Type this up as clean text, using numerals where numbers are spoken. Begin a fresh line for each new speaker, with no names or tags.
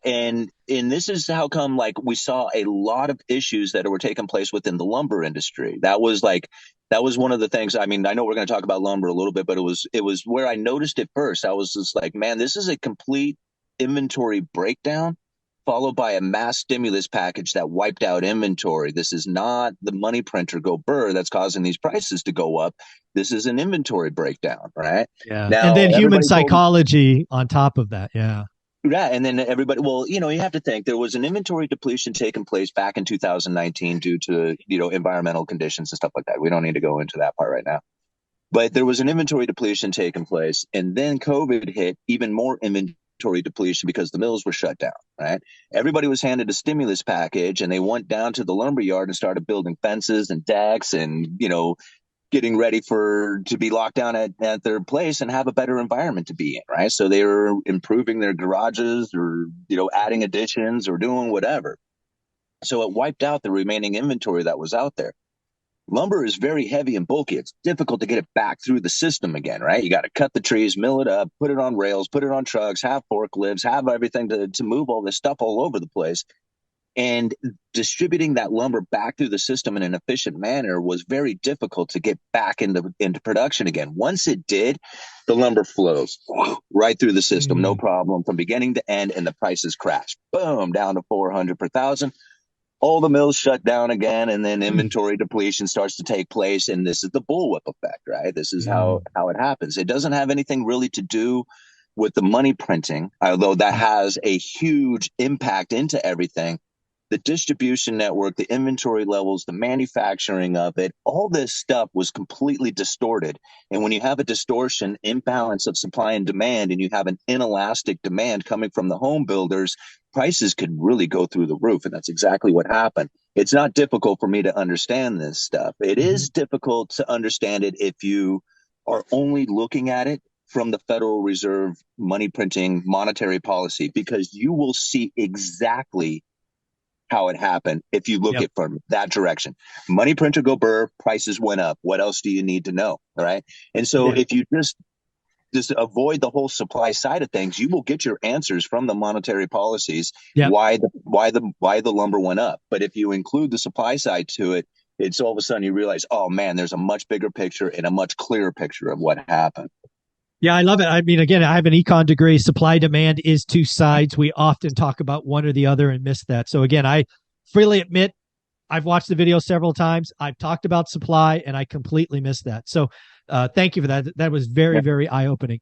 And this is how come like we saw a lot of issues that were taking place within the lumber industry. That was one of the things. I mean, I know we're going to talk about lumber a little bit, but it was where I noticed it first. I was just like, man, this is a complete inventory breakdown followed by a mass stimulus package that wiped out inventory. This is not the money printer go burr that's causing these prices to go up. This is an inventory breakdown, right?
Yeah. And
Now,
then human
everybody told
psychology on top of that. Yeah.
yeah, and then everybody, well, you have to think there was an inventory depletion taking place back in 2019 due to, environmental conditions and stuff like that. We don't need to go into that part right now. But there was an inventory depletion taking place, and then COVID hit, even more inventory depletion because the mills were shut down, right? Everybody was handed a stimulus package, and they went down to the lumber yard and started building fences and decks and, getting ready to be locked down at their place and have a better environment to be in, right? So they were improving their garages or, adding additions or doing whatever. So it wiped out the remaining inventory that was out there. Lumber is very heavy and bulky. It's difficult to get it back through the system again, right? You got to cut the trees, mill it up, put it on rails, put it on trucks, have forklifts, have everything to move all this stuff all over the place. And distributing that lumber back through the system in an efficient manner was very difficult to get back into production again. Once it did, the lumber flows right through the system, no
Mm.
problem from beginning to end, and the prices crash. Boom, down to 400 per thousand. All the mills shut down again, and then
Mm.
inventory depletion starts to take place. And this is the bullwhip effect, right? This is
Mm.
how it happens. It doesn't have anything really to do with the money printing, although that has a huge impact into everything. The distribution network, the inventory levels, the manufacturing of it, all this stuff was completely distorted. And when you have a distortion, imbalance of supply and demand, and you have an inelastic demand coming from the home builders, prices could really go through the roof. And that's exactly what happened. It's not difficult for me to understand this stuff. It
Mhm.
is difficult to understand it if you are only looking at it from the Federal Reserve money printing monetary policy, because you will see exactly how it happened if you look
Yep.
at from that direction. Money printer go burr, prices went up. What else do you need to know? All right. And so
Yeah.
if you just avoid the whole supply side of things, you will get your answers from the monetary policies
Yep.
why the lumber went up. But if you include the supply side to it, it's all of a sudden you realize, oh man, there's a much bigger picture and a much clearer picture of what happened.
Yeah, I love it. I mean, again, I have an econ degree. Supply demand is two sides. We often talk about one or the other and miss that. So again, I freely admit I've watched the video several times. I've talked about supply and I completely missed that. So thank you for that. That was very,
Yeah.
very eye opening.